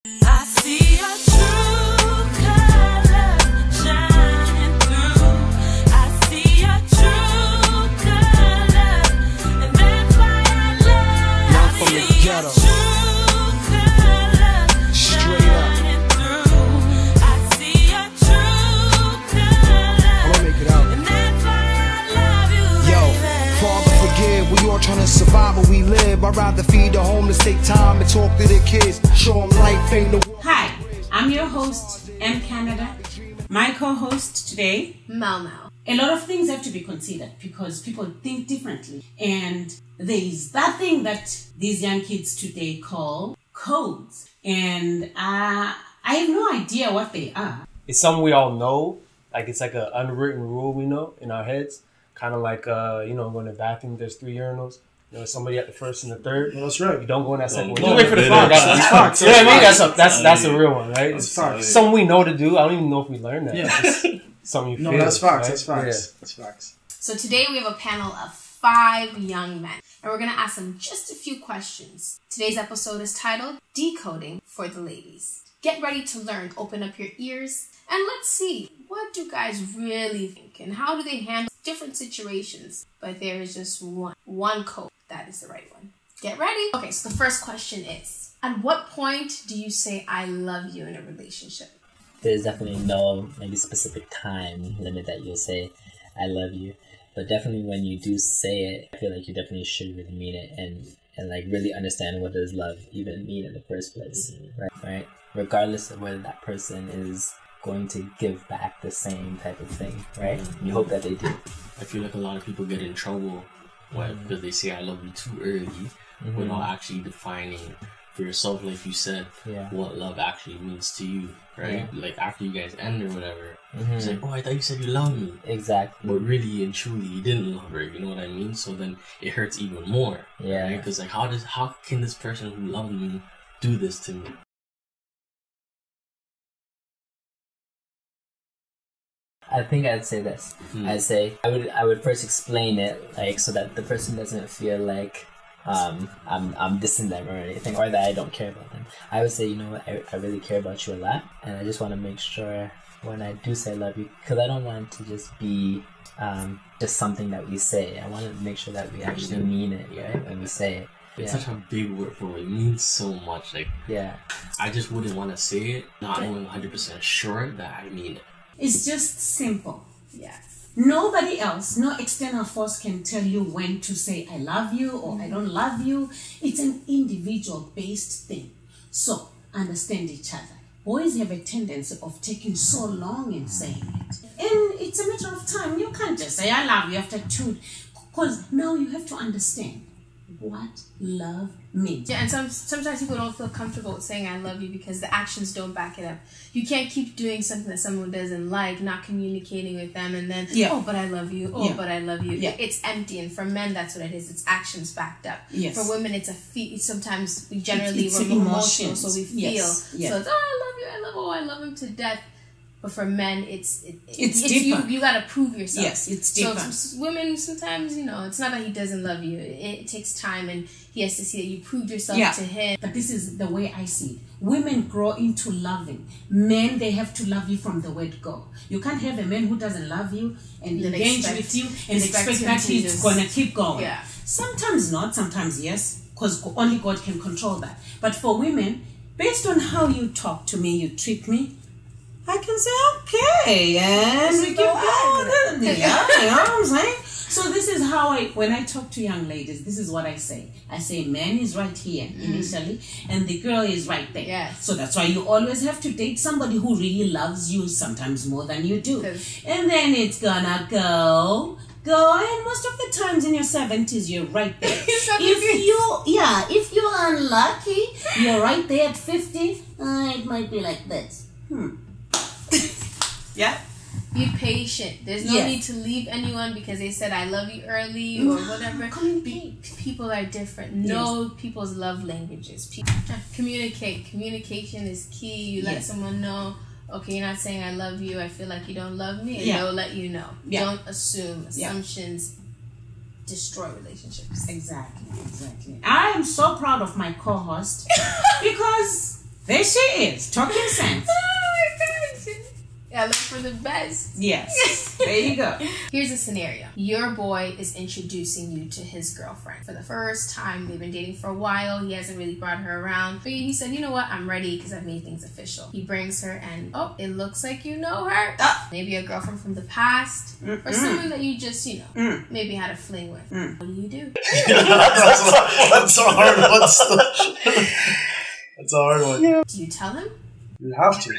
I see your true colors shining through. I see your true colors, and that's why I love you. Now from the ghetto, straight up. I see your true colors. I'm gonna make it out. And that's why I love you, Yo, baby. Father forgive, we all trying to survive where we live. I'd rather feed the homeless, take time and talk to the kids. Show them life ain't no. Hi, I'm your host, M Canada. My co-host today, Mau. a lot of things have to be considered because people think differently. And there is that thing that these young kids today call codes. And I have no idea what they are. It's something we all know. Like, it's like an unwritten rule we know in our heads. Kind of like, going to the bathroom, there's 3 urinals. Somebody at the first and the third. Well, that's right. You don't go in that second one. You wait for the fox. That's fox. You know what I mean? That's a real one, right? That's fox. Something we know to do. I don't even know if we learned that. Yeah. It's something you feel. No, that's fox. Right? That's fox. Yeah. That's fox. So today we have a panel of 5 young men, and we're going to ask them just a few questions. Today's episode is titled Decoding for the Ladies. Get ready to learn, open up your ears, and let's see, what do guys really think, and how do they handle different situations? But there is just one code that is the right one. Get ready. Okay, so the first question is, at what point do you say I love you in a relationship? There's definitely no maybe specific time limit that you'll say I love you, but definitely when you do say it, I feel like you definitely should really mean it and like really understand what does love even mean in the first place, right? Regardless of whether that person is going to give back the same type of thing, right? You hope that they do. I feel like a lot of people get in trouble because they say I love you too early without actually defining for yourself, like you said, what love actually means to you, right? Like after you guys end or whatever, it's like, oh, I thought you said you loved me. Exactly. But really and truly, you didn't love her, you know what I mean? So then it hurts even more, right? Because like, how can this person who loved me do this to me? I think I'd say this. I'd say I would first explain it like so that the person doesn't feel like I'm dissing them or anything, or that I don't care about them. I would say, you know what, I really care about you a lot, and I just want to make sure when I do say I love you, because I don't want it to just be just something that we say. I want to make sure that we actually mean it, right, when we say it. It's such a big word for it. It means so much. Like, I just wouldn't want to say it, not knowing 100% sure that I mean it. It's just simple. Yes. Nobody else, no external force can tell you when to say I love you or I don't love you. It's an individual based thing. So understand each other. Boys have a tendency of taking so long in saying it. And it's a matter of time. You can't just say I love you after 2. Because now you have to understand what love means. Yeah, and sometimes people don't feel comfortable with saying I love you because the actions don't back it up. You can't keep doing something that someone doesn't like, not communicating with them, and then, oh, but I love you, oh, but I love you. Yeah. It's empty, and for men, that's what it is. It's actions backed up. Yes. For women, it's a feel. Sometimes we generally it's we're emotional, so we feel. Yes. So it's, oh, I love him to death. But for men, it's deeper. You gotta prove yourself. Yes, it's deeper. So women, sometimes, it's not that he doesn't love you. It takes time, and he has to see that you proved yourself to him. But this is the way I see it. Women grow into loving. Men, they have to love you from the word go. You can't have a man who doesn't love you and engage with you and expect that he's gonna keep going. Yeah. Sometimes not, sometimes yes, because only God can control that. But for women, based on how you talk to me, you treat me, I can say, okay, and we keep going. You know what I'm saying? So this is how when I talk to young ladies, this is what I say. I say, man is right here initially, and the girl is right there. Yes. So that's why you always have to date somebody who really loves you, sometimes more than you do. And then it's gonna go, and most of the times in your 70s, you're right there. If you're unlucky, you're right there at 50. It might be like this. Yeah. Be patient. There's no need to leave anyone because they said I love you early or whatever. People are different. Know people's love languages. Communicate. Communication is key. You let someone know, okay, you're not saying I love you, I feel like you don't love me, and they'll let you know. Don't assume. Assumptions destroy relationships. Exactly. I am so proud of my co-host because There she is, talking sense. Yeah, look for the best. Yes. There you go. Here's a scenario. Your boy is introducing you to his girlfriend for the first time. They've been dating for a while. He hasn't really brought her around. But he said, you know what? I'm ready because I've made things official. He brings her and, oh, it looks like you know her. Maybe a girlfriend from the past or someone that you just, maybe had a fling with. What do you do? That's a hard one. That's a hard one. Do you tell him? You have to.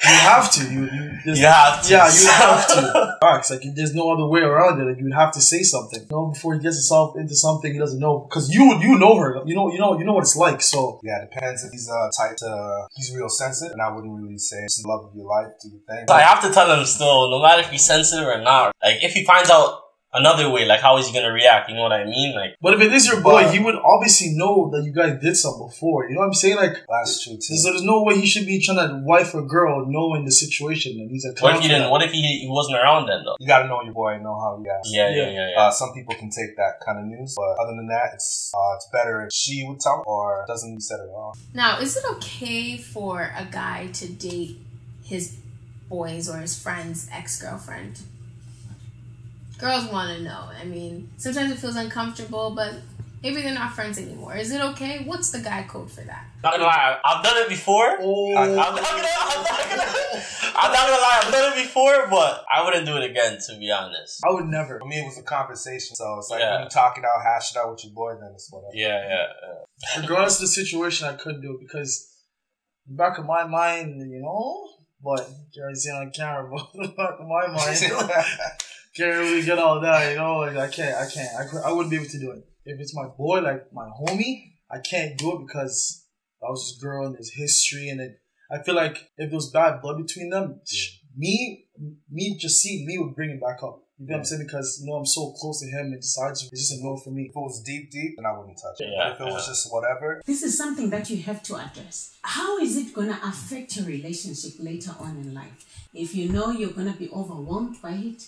You have to. You have to. Yeah, you have to. Facts. Like, there's no other way around it. Like, you have to say something. Before he gets himself into something he doesn't know. Because you know her. You know what it's like. So yeah, it depends. If he's type to he's real sensitive, and I wouldn't really say it's the love of your life, do the thing. So I have to tell him still, no matter if he's sensitive or not. Like, if he finds out another way, like, how is he gonna react? You know what I mean? Like, but if it is your boy, he would obviously know that you guys did something before. You know what I'm saying? Like, that's true too. So there's no way he should be trying to wife a girl knowing the situation and he's a. What if he didn't? What if he wasn't around then though? You gotta know your boy and know how he acts. Yeah. Some people can take that kind of news, but other than that, it's better if she would tell him or doesn't be said at all. Now, is it okay for a guy to date his boys or his friend's ex-girlfriend? Girls want to know. I mean, sometimes it feels uncomfortable, but maybe they're not friends anymore. Is it okay? What's the guy code for that? Not gonna lie, I've done it before. I'm not gonna lie, I've done it before, but I wouldn't do it again, to be honest. I would never. For me, it was a conversation, so it's like when you talk it out, hash it out with your boy, then it's whatever. Yeah. Regardless of the situation, I couldn't do it because in the back of my mind, but can't see on camera, but in the back of my mind, can't really get all that, like I can't. I wouldn't be able to do it. If it's my boy, like my homie, I can't do it because I was this girl and there's history, and I feel like if there was bad blood between them, me just seeing me would bring it back up. You know what I'm saying? Because I'm so close to him and decides it's just a no for me. If it was deep, then I wouldn't touch it. Yeah, if it was just whatever. This is something that you have to address. How is it going to affect your relationship later on in life? If you know you're going to be overwhelmed by it,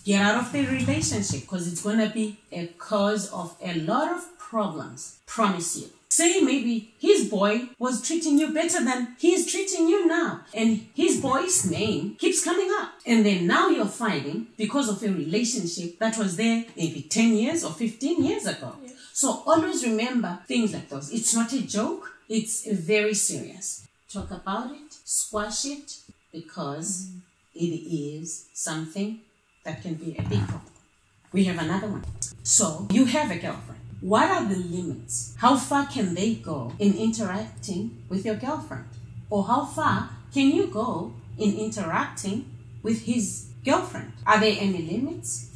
get out of the relationship because it's going to be a cause of a lot of problems. Promise you. Say maybe his boy was treating you better than he's treating you now. And his boy's name keeps coming up. And then now you're fighting because of a relationship that was there maybe 10 years or 15 years ago. Yeah. So always remember things like those. It's not a joke. It's very serious. Talk about it. Squash it. Because it is something that can be a big problem. We have another one. So you have a girlfriend. What are the limits? How far can they go in interacting with your girlfriend? Or how far can you go in interacting with his girlfriend? Are there any limits?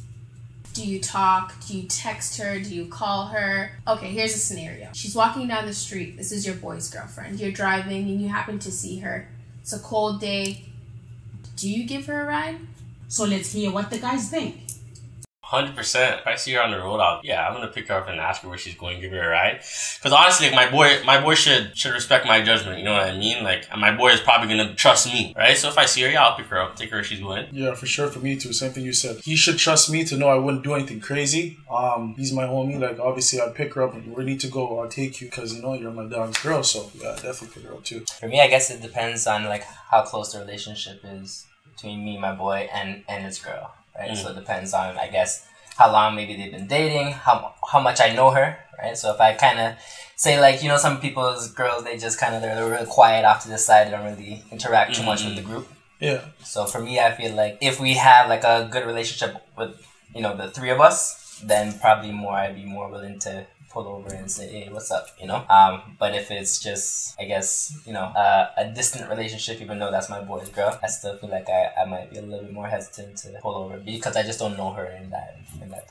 Do you talk? Do you text her? Do you call her? Okay, here's a scenario. She's walking down the street. This is your boy's girlfriend. You're driving and you happen to see her. It's a cold day. Do you give her a ride? So let's hear what the guys think. 100%. If I see her on the road, I'm gonna pick her up and ask her where she's going, give her a ride. Because honestly, like, my boy should respect my judgment. You know what I mean? Like, my boy is probably gonna trust me, right? So if I see her, I'll pick her up, take her where she's going. Yeah, for sure. For me too. Same thing you said. He should trust me to know I wouldn't do anything crazy. He's my homie. Like, obviously, I'd pick her up. Where we need to go, I'll take you because you're my dog's girl. So yeah, definitely pick her up too. For me, I guess it depends on like how close the relationship is between me, my boy, and his girl, right? So it depends on, I guess, how long maybe they've been dating, how much I know her, right? So if I kind of say, like, some people's girls, they just kind of, they're really quiet off to the side, they don't really interact too much with the group. Yeah. So for me, I feel like if we have like a good relationship with, the three of us, then probably I'd be more willing to pull over and say, hey, what's up, But if it's just, I guess, a distant relationship, even though that's my boy's girl, I still feel like I might be a little bit more hesitant to pull over because I just don't know her in that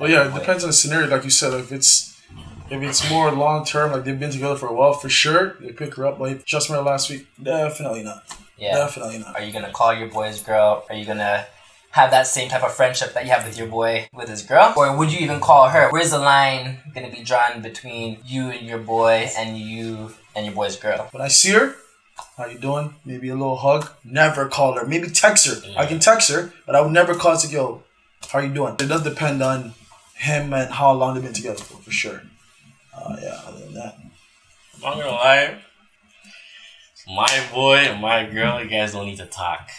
well, yeah, it depends on the scenario. Like you said, if it's more long term, like they've been together for a while, for sure, they pick her up. Like, just met her last week. Definitely not. Yeah. Definitely not. Are you going to call your boy's girl? Are you going to have that same type of friendship that you have with your boy with his girl? Or would you even call her? Where's the line going to be drawn between you and your boy and you and your boy's girl? When I see her, how you doing? Maybe a little hug. Never call her. Maybe text her. Yeah. I can text her, but I would never call her to go, how you doing? It does depend on him and how long they've been together for sure. Yeah, other than that. I'm not gonna lie. My boy and my girl, you guys don't need to talk.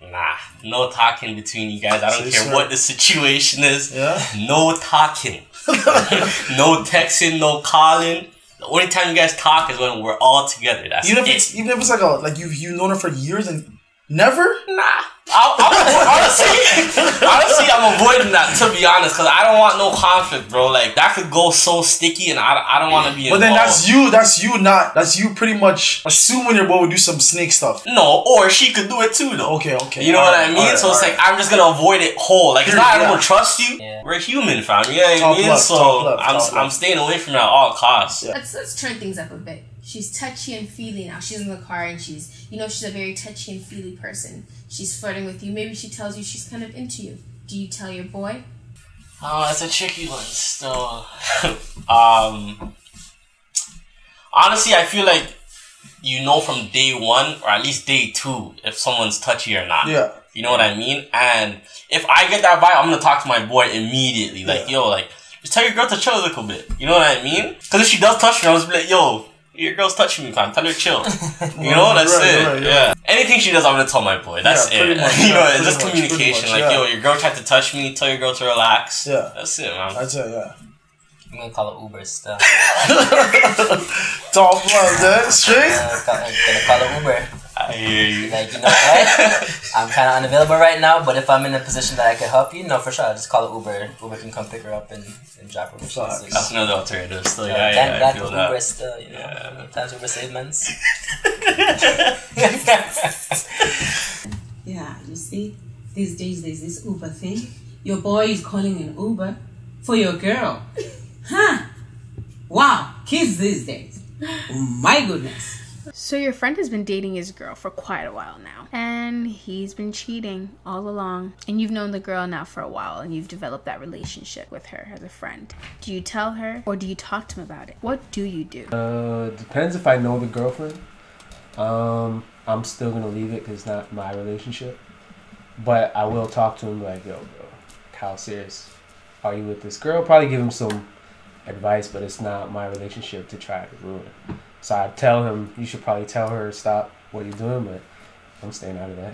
Nah, no talking between you guys. I don't care what the situation is. Yeah? No talking. No texting, no calling. The only time you guys talk is when we're all together. That's even it. if it's like you've known her for years and never. Nah. Honestly, I'm avoiding that, to be honest, because I don't want no conflict, bro. Like, that could go so sticky, and I don't want to be involved. But then that's you pretty much assuming your boy would do some snake stuff. No, or she could do it too, though. Okay. You know what I mean? So it's like, I'm just gonna avoid it whole. Like, it's not I don't trust you. Yeah. We're human, fam. You know what I mean? So I'm staying away from it at all costs. Yeah. Let's turn things up a bit. She's touchy and feely now. She's in the car and she's a very touchy and feely person. She's flirting with you. Maybe she tells you she's kind of into you. Do you tell your boy? Oh, it's a tricky one still. Honestly, I feel like you know from day one or at least day two if someone's touchy or not. Yeah. You know what I mean? And if I get that vibe, I'm gonna talk to my boy immediately. Like, yo, like, just tell your girl to chill a little bit. You know what I mean? Because if she does touch me, I'm just be like, yo, your girl's touching me, fam. Tell her chill. You know, that's it. Right. Yeah. Anything she does, I'm gonna tell my boy. That's it. Much, you know, it's just communication. Like, yo, your girl tried to touch me. Tell your girl to relax. Yeah. That's it, man. That's it. Yeah. I'm gonna call it Uber still. Top love, that straight. I'm gonna call it Uber. I hear you. Like, you know what? I'm kind of unavailable right now, but if I'm in a position that I can help you, no, for sure, I'll just call it Uber. Uber can come pick her up and drop her. That's another alternative still. I feel that. Uber still, you know. Sometimes Uber save months. Yeah, you see, these days there's this Uber thing. Your boy is calling an Uber for your girl. Huh? Wow, kids these days. My goodness. So your friend has been dating his girl for quite a while now, and he's been cheating all along, and you've known the girl now for a while, and you've developed that relationship with her as a friend. Do you tell her, or do you talk to him about it? What do you do? Depends if I know the girlfriend. I'm still gonna leave it because it's not my relationship, but I will talk to him like, yo, bro, how serious are you with this girl? Probably give him some advice, but it's not my relationship to try to ruin it. So I tell him, you should probably tell her, stop what you're doing, but I'm staying out of that.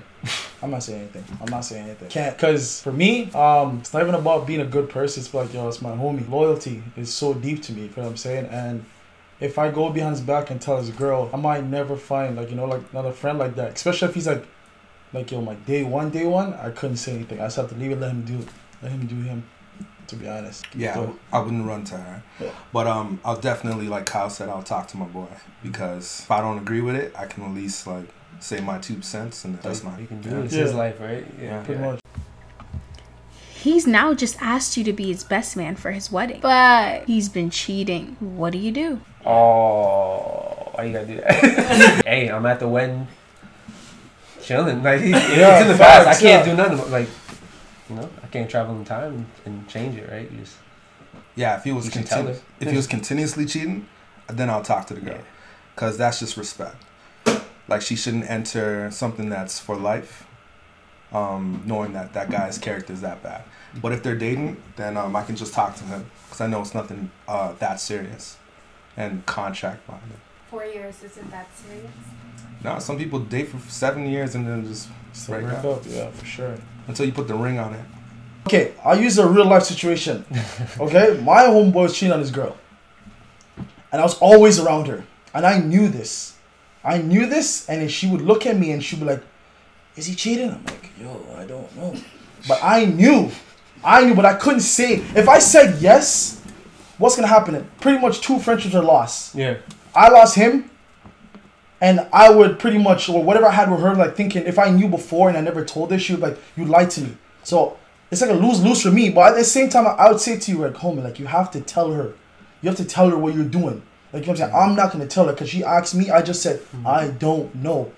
I'm not saying anything. Can't, because for me, it's not even about being a good person. It's like, yo, it's my homie. Loyalty is so deep to me, you know what I'm saying? And if I go behind his back and tell his girl, I might never find, like, you know, like another friend like that. Especially if he's like, yo, my day one, I couldn't say anything. I just have to leave it, let him do him. To be honest. Yeah, I wouldn't run to her. Yeah. But I'll definitely, like Kyle said, I'll talk to my boy. Because if I don't agree with it, I can at least, like, say my 2 cents, and that's not... You can do it. It's his life, right? Yeah, pretty much. He's now just asked you to be his best man for his wedding, but he's been cheating. What do you do? Oh, why you gotta do that? Hey, I'm at the wedding chilling. Like, it's in the past. I can't do nothing. Like, you know, I can't travel in time and change it, right? You just, if he was continuously cheating, then I'll talk to the girl, because that's just respect. Like, she shouldn't enter something that's for life, knowing that guy's character is that bad. But if they're dating, then I can just talk to him, because I know it's nothing that serious, and contract behind it. 4 years isn't that serious? No, some people date for 7 years and then just break up. Yeah, for sure. Until you put the ring on it. Okay, I'll use a real life situation. Okay, my homeboy was cheating on his girl, and I was always around her, and I knew this, and then she would look at me and she'd be like, "Is he cheating?" I'm like, "Yo, I don't know," but I knew, but I couldn't say. If I said yes, what's gonna happen? Pretty much 2 friendships are lost. Yeah, I lost him. And I would pretty much, or whatever I had with her, like thinking, if I knew before and I never told her, she would be like, you lied to me. So it's like a lose-lose for me. But at the same time, I would say to you, like, homie, like, you have to tell her. You have to tell her what you're doing. Like, you know what I'm saying? I'm not going to tell her, because she asked me, I just said, I don't know.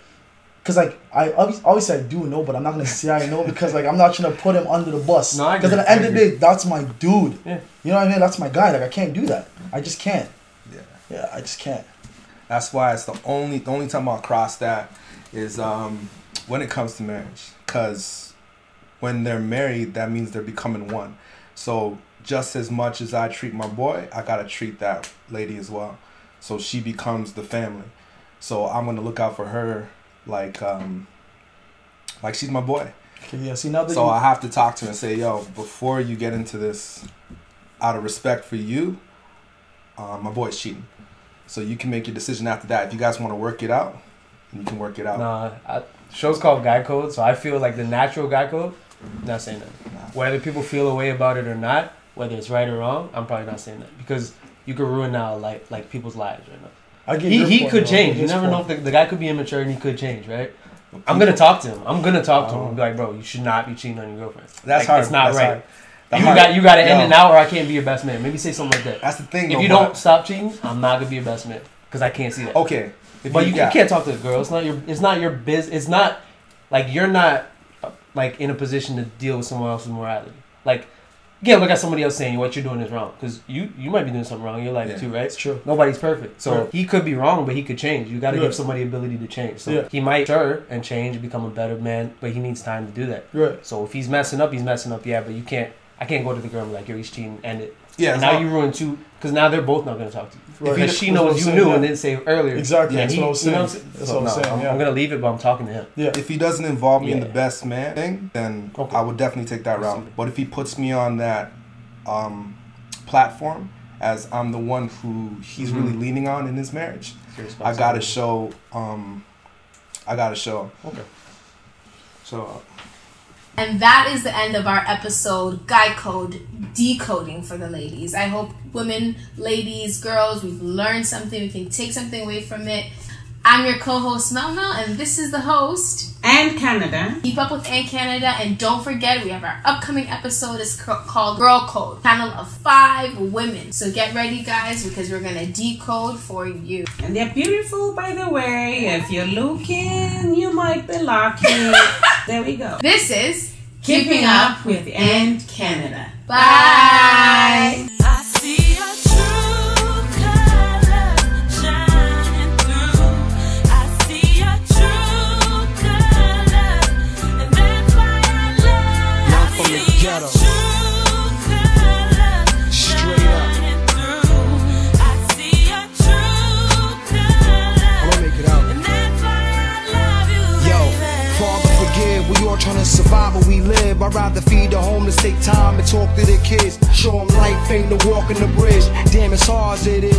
Because, like, I obviously I do know, but I'm not going to say I know, because, like, I'm not trying to put him under the bus. Because at the end of the day, that's my dude. Yeah. You know what I mean? That's my guy. Like, I can't do that. I just can't. Yeah, I just can't. That's why it's the only time I'll cross that is when it comes to marriage. Because when they're married, that means they're becoming one. So just as much as I treat my boy, I got to treat that lady as well. So she becomes the family. So I'm gonna look out for her like she's my boy. Yeah, see, now that so I have to talk to her and say, yo, before you get into this, out of respect for you, my boy's cheating. So you can make your decision after that. If you guys want to work it out, you can work it out. Nah, show's called Guy Code, so I feel like the natural Guy Code, not saying that. Nah. Whether people feel a way about it or not, whether it's right or wrong, I'm probably not saying that. Because you could ruin now like people's lives right now. He could change. You never know if the guy could be immature and he could change, right? I'm gonna talk to him. I'm gonna talk to him and be like, bro, you should not be cheating on your girlfriend. That's like, hard. It's not That's right. You gotta end it now, or I can't be your best man. Maybe say something like that. That's the thing. If you don't stop cheating, I'm not gonna be your best man because I can't see that. Okay, but you can't talk to the girl. It's not your business. It's not like you're not like in a position to deal with someone else's morality. Like, yeah, look at somebody else saying what you're doing is wrong because you might be doing something wrong in your life too, right? It's true. Nobody's perfect, so he could be wrong, but he could change. You got to give somebody ability to change. So he might and change and become a better man, but he needs time to do that. Right. So if he's messing up, he's messing up. Yeah, but you can't. I can't go to the girl and be like, yo, he's cheating, end it. Yeah. And now you ruin two, because now they're both not going to talk to you. Right. Because she knows you knew and didn't say earlier. Exactly. That's what I was saying. That's what I'm saying. I'm going to leave it, but I'm talking to him. Yeah. If he doesn't involve me in the best man thing, then I would definitely take that route. But if he puts me on that platform as I'm the one who he's really leaning on in his marriage, I gotta show. Okay. So. And that is the end of our episode, Guy Code, Decoding for the ladies. I hope women, ladies, girls, we've learned something. We can take something away from it. I'm your co-host, Mel, and this is the host, Ann Canada. Keep up with Ann Canada, and don't forget, we have our upcoming episode. It's called Girl Code, panel of 5 women. So get ready, guys, because we're going to decode for you. And they're beautiful, by the way. If you're looking, you might be lucky. There we go. This is Keeping Up with Ann Canada. Bye. I see your true colors shining through. I see your true colors, and that's why I love. Not from the ghetto. True colors shining through. I see your true colors. I'ma make it out. And that's why I love you, Yo, baby. Father, forgive. We all trying to survive where we live. I'd rather feed the homeless, take time and talk to the kids. Show them life ain't no walk in the bridge. Damn, it's hard as it is.